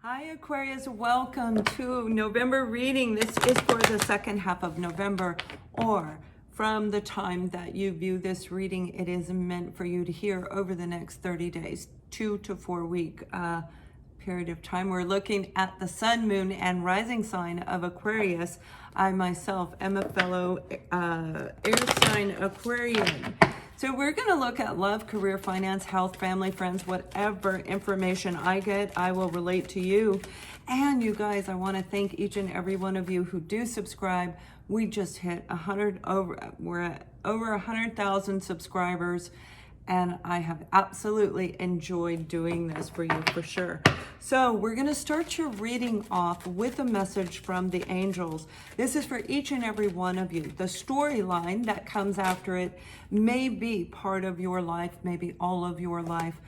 Hi Aquarius, welcome to November reading. This is for the second half of November, or from the time that you view this reading, it is meant for you to hear over the next 30 days, 2 to 4 week period of time. We're looking at the sun, moon, and rising sign of Aquarius. I myself am a fellow air sign Aquarian. So we're going to look at love, career, finance, health, family, friends, whatever information I get, I will relate to you. And you guys, I want to thank each and every one of you who do subscribe. We just hit we're at over 100,000 subscribers. And I have absolutely enjoyed doing this for you for sure. So we're going to start your reading off with a message from the angels. This is for each and every one of you. The storyline that comes after it may be part of your life, maybe all of your life,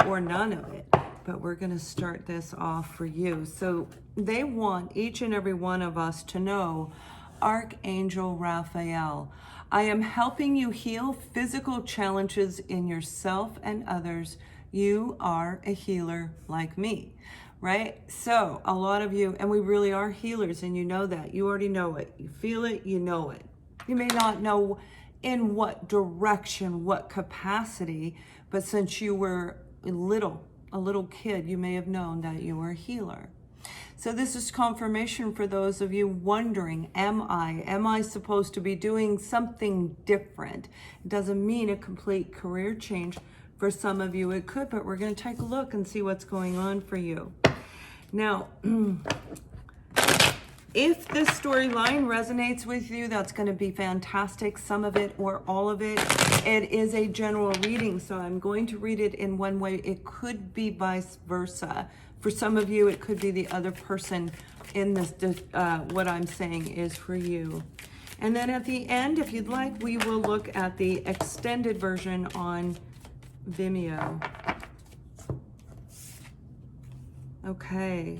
or none of it. But we're going to start this off for you. So they want each and every one of us to know, Archangel Raphael, I am helping you heal physical challenges in yourself and others. You are a healer like me, right? So a lot of you, and we really are healers, and you know that. You already know it. You feel it, you know it. You may not know in what direction, what capacity, but since you were a little kid, you may have known that you were a healer. So this is confirmation for those of you wondering, am I supposed to be doing something different? It doesn't mean a complete career change. For some of you it could, but we're going to take a look and see what's going on for you. Now, if this storyline resonates with you, that's going to be fantastic. Some of it or all of it. It is a general reading, so I'm going to read it in one way. It could be vice versa. For some of you, it could be the other person in this, what I'm saying is for you. And then at the end, if you'd like, we will look at the extended version on Vimeo. Okay.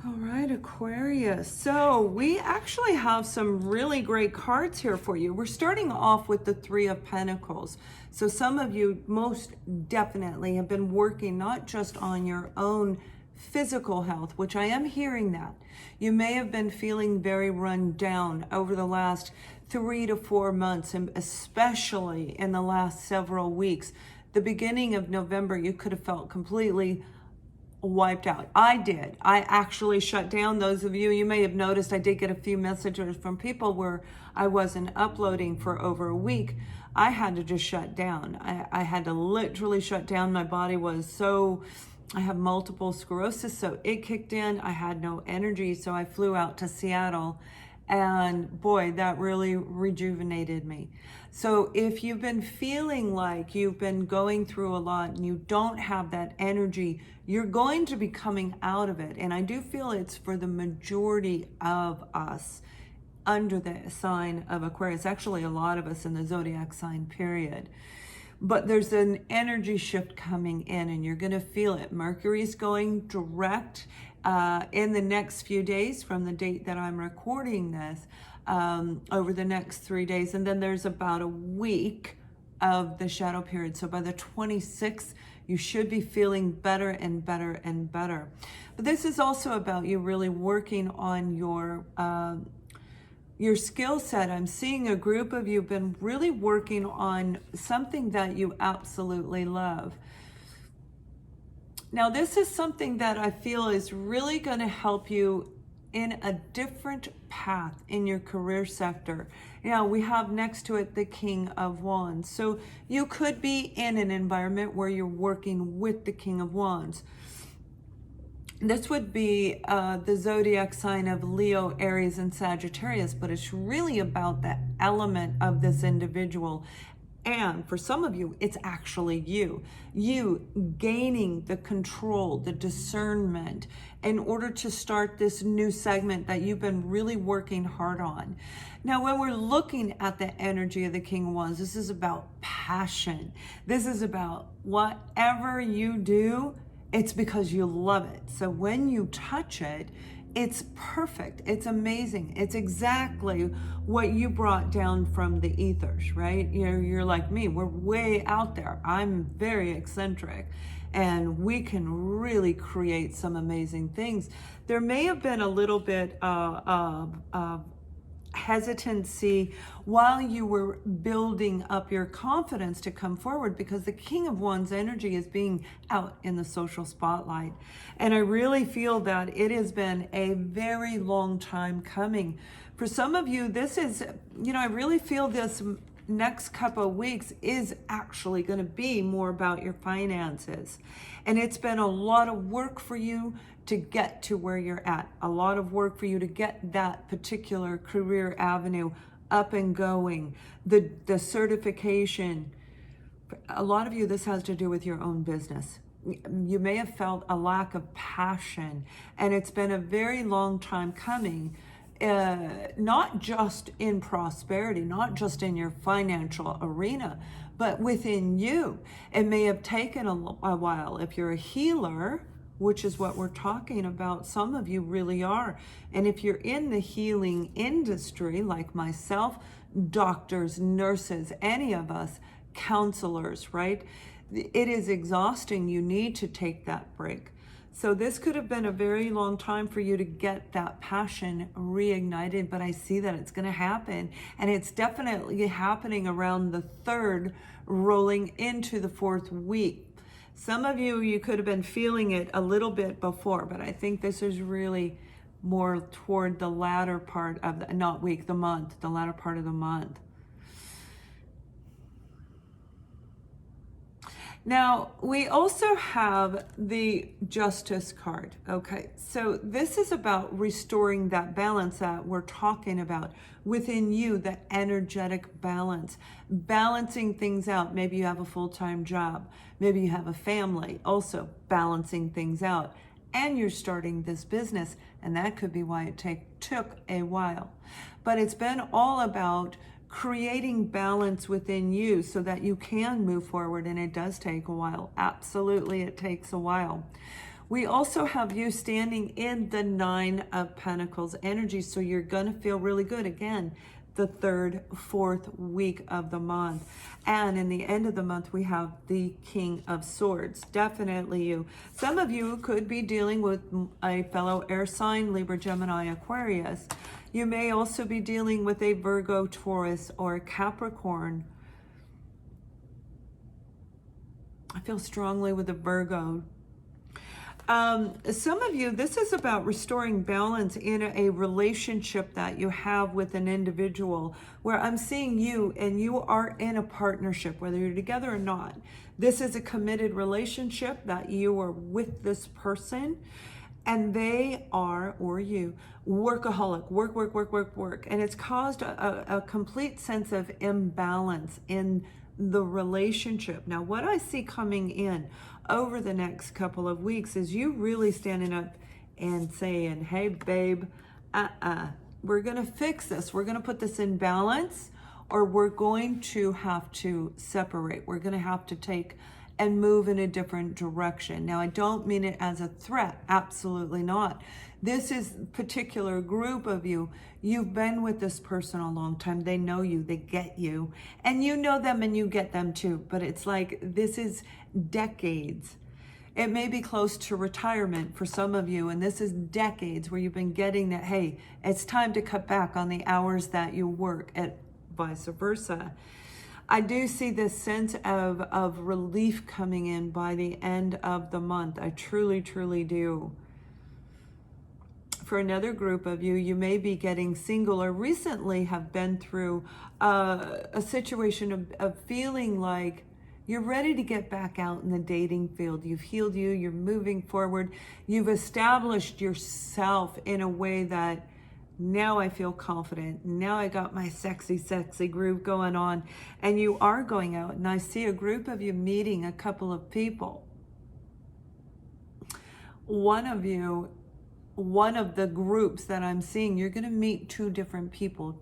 All right, Aquarius. So we actually have some really great cards here for you. We're starting off with the Three of Pentacles. So some of you most definitely have been working not just on your own physical health, which I am hearing that. You may have been feeling very run down over the last 3 to 4 months, and especially in the last several weeks. The beginning of November, you could have felt completely wiped out. I did. I actually shut down. Those of you may have noticed I did get a few messages from people where I wasn't uploading for over a week. I had to just shut down. I had to literally shut down. My body was so, I have multiple sclerosis, so it kicked in. I had no energy, so I flew out to Seattle, and boy, that really rejuvenated me. So if you've been feeling like you've been going through a lot and you don't have that energy, you're going to be coming out of it. And I do feel it's for the majority of us under the sign of Aquarius. Actually, a lot of us in the zodiac sign period. But there's an energy shift coming in, and you're going to feel it. Mercury's going direct in the next few days from the date that I'm recording this, over the next 3 days. And then there's about a week of the shadow period. So by the 26th, you should be feeling better and better and better. But this is also about you really working on your skill set. I'm seeing a group of you have been really working on something that you absolutely love. Now, this is something that I feel is really going to help you in a different path in your career sector. Now, we have next to it the King of Wands. So you could be in an environment where you're working with the King of Wands. This would be the zodiac sign of Leo, Aries, and Sagittarius, but it's really about the element of this individual. And for some of you, it's actually you gaining the control, the discernment in order to start this new segment that you've been really working hard on. Now, when we're looking at the energy of the King of Wands, this is about passion. This is about whatever you do, it's because you love it. So when you touch it, it's perfect. It's amazing. It's exactly what you brought down from the ethers, right? You're like me. We're way out there. I'm very eccentric. and we can really create some amazing things. There may have been a little bit of hesitancy while you were building up your confidence to come forward, because the King of Wands energy is being out in the social spotlight. And I really feel that it has been a very long time coming. For some of you, this is, I really feel this next couple of weeks is actually going to be more about your finances. And it's been a lot of work for you to get to where you're at, a lot of work for you to get that particular career avenue up and going, the certification. A lot of you, this has to do with your own business. You may have felt a lack of passion, and it's been a very long time coming. Not just in prosperity, not just in your financial arena, but within you. It may have taken a while. If you're a healer, which is what we're talking about, some of you really are. And if you're in the healing industry, like myself, doctors, nurses, any of us, counselors, right? It is exhausting. You need to take that break. So this could have been a very long time for you to get that passion reignited, but I see that it's going to happen. And it's definitely happening around the 3rd, rolling into the 4th week. Some of you, you could have been feeling it a little bit before, but I think this is really more toward the latter part of the, not week, the month, the latter part of the month. Now, we also have the Justice card, okay? So this is about restoring that balance that we're talking about within you, that energetic balance, balancing things out. Maybe you have a full-time job. Maybe you have a family, also balancing things out. And you're starting this business, and that could be why it took a while. But it's been all about creating balance within you so that you can move forward, and it does take a while. Absolutely, it takes a while. We also have you standing in the 9 of Pentacles energy, so you're gonna feel really good. Again, the 3rd, 4th week of the month. And in the end of the month, we have the King of Swords. Definitely you. Some of you could be dealing with a fellow air sign, Libra, Gemini, Aquarius. You may also be dealing with a Virgo, Taurus, or a Capricorn. I feel strongly with a Virgo. Some of you, this is about restoring balance in a relationship that you have with an individual, where I'm seeing you and you are in a partnership, whether you're together or not. This is a committed relationship that you are with this person, and they are, or you, workaholic, work. And it's caused a complete sense of imbalance in the relationship. Now, what I see coming in over the next couple of weeks is you really standing up and saying, hey, babe, we're going to fix this. We're going to put this in balance, or we're going to have to separate. We're going to have to take and move in a different direction. Now, I don't mean it as a threat. Absolutely not. This is a particular group of you. You've been with this person a long time. They know you, they get you, and you know them and you get them too. But it's like, this is decades. It may be close to retirement for some of you, and this is decades where you've been getting that, hey, it's time to cut back on the hours that you work, and vice versa. I do see this sense of relief coming in by the end of the month. I truly, truly do. For another group of you, you may be getting single or recently have been through a situation of feeling like you're ready to get back out in the dating field. You've healed you're moving forward. You've established yourself in a way that now I feel confident. Now I got my sexy groove going on. And you are going out, and I see a group of you meeting a couple of people. One of the groups that I'm seeing, you're going to meet two different people.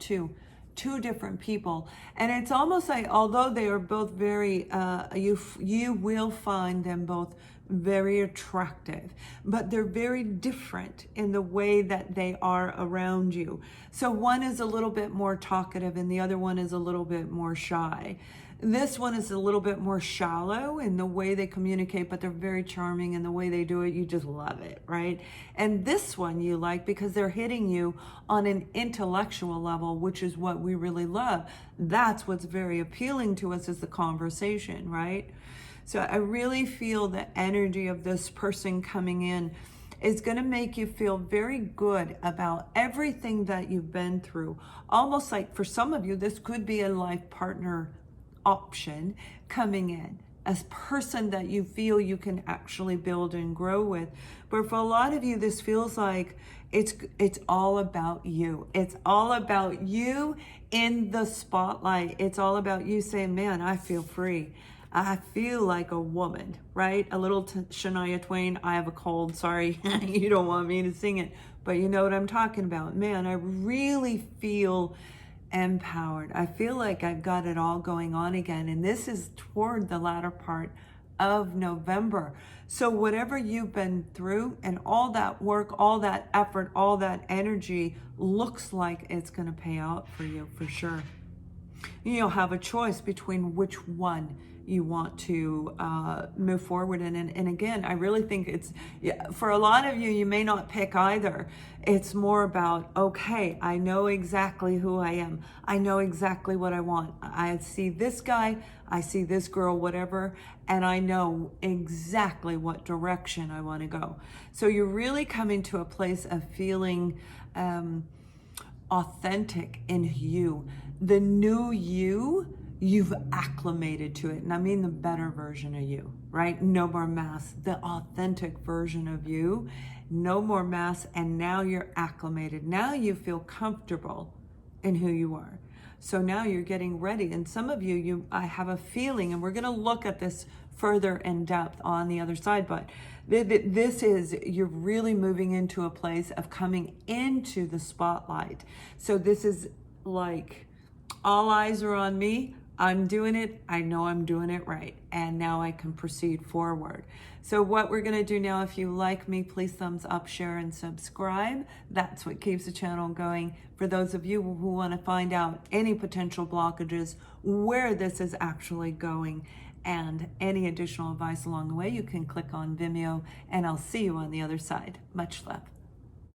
And it's almost like, although they are both very, you will find them both very attractive, but they're very different in the way that they are around you. So one is a little bit more talkative and the other one is a little bit more shy. This one is a little bit more shallow in the way they communicate, but they're very charming in the way they do it. You just love it, right? And this one you like because they're hitting you on an intellectual level, which is what we really love. That's what's very appealing to us, is the conversation, right? So I really feel the energy of this person coming in is going to make you feel very good about everything that you've been through. Almost like for some of you, this could be a life partner option coming in, a person that you feel you can actually build and grow with. But for a lot of you, this feels like it's all about you. It's all about you in the spotlight. It's all about you saying, man, I feel free. I feel like a woman, right? A little Shania Twain, I have a cold, sorry, you don't want me to sing it, but you know what I'm talking about. Man, I really feel empowered. I feel like I've got it all going on again. And this is toward the latter part of November. So whatever you've been through and all that work, all that effort, all that energy looks like it's going to pay out for you for sure. You'll have a choice between which one you want to move forward in. And again, I really think it's, for a lot of you, you may not pick either. It's more about, okay, I know exactly who I am. I know exactly what I want. I see this guy, I see this girl, whatever, and I know exactly what direction I want to go. So you're really coming to a place of feeling authentic in you. The new you, you've acclimated to it. And I mean the better version of you, right? No more masks, the authentic version of you, no more masks. And now you're acclimated. Now you feel comfortable in who you are. So now you're getting ready. And some of you, I have a feeling, and we're going to look at this further in depth on the other side, but this is, you're really moving into a place of coming into the spotlight. So this is like, all eyes are on me. I'm doing it. I know I'm doing it right. And now I can proceed forward. So what we're going to do now, if you like me, please thumbs up, share, and subscribe. That's what keeps the channel going. For those of you who want to find out any potential blockages, where this is actually going, and any additional advice along the way, you can click on Vimeo, and I'll see you on the other side. Much love.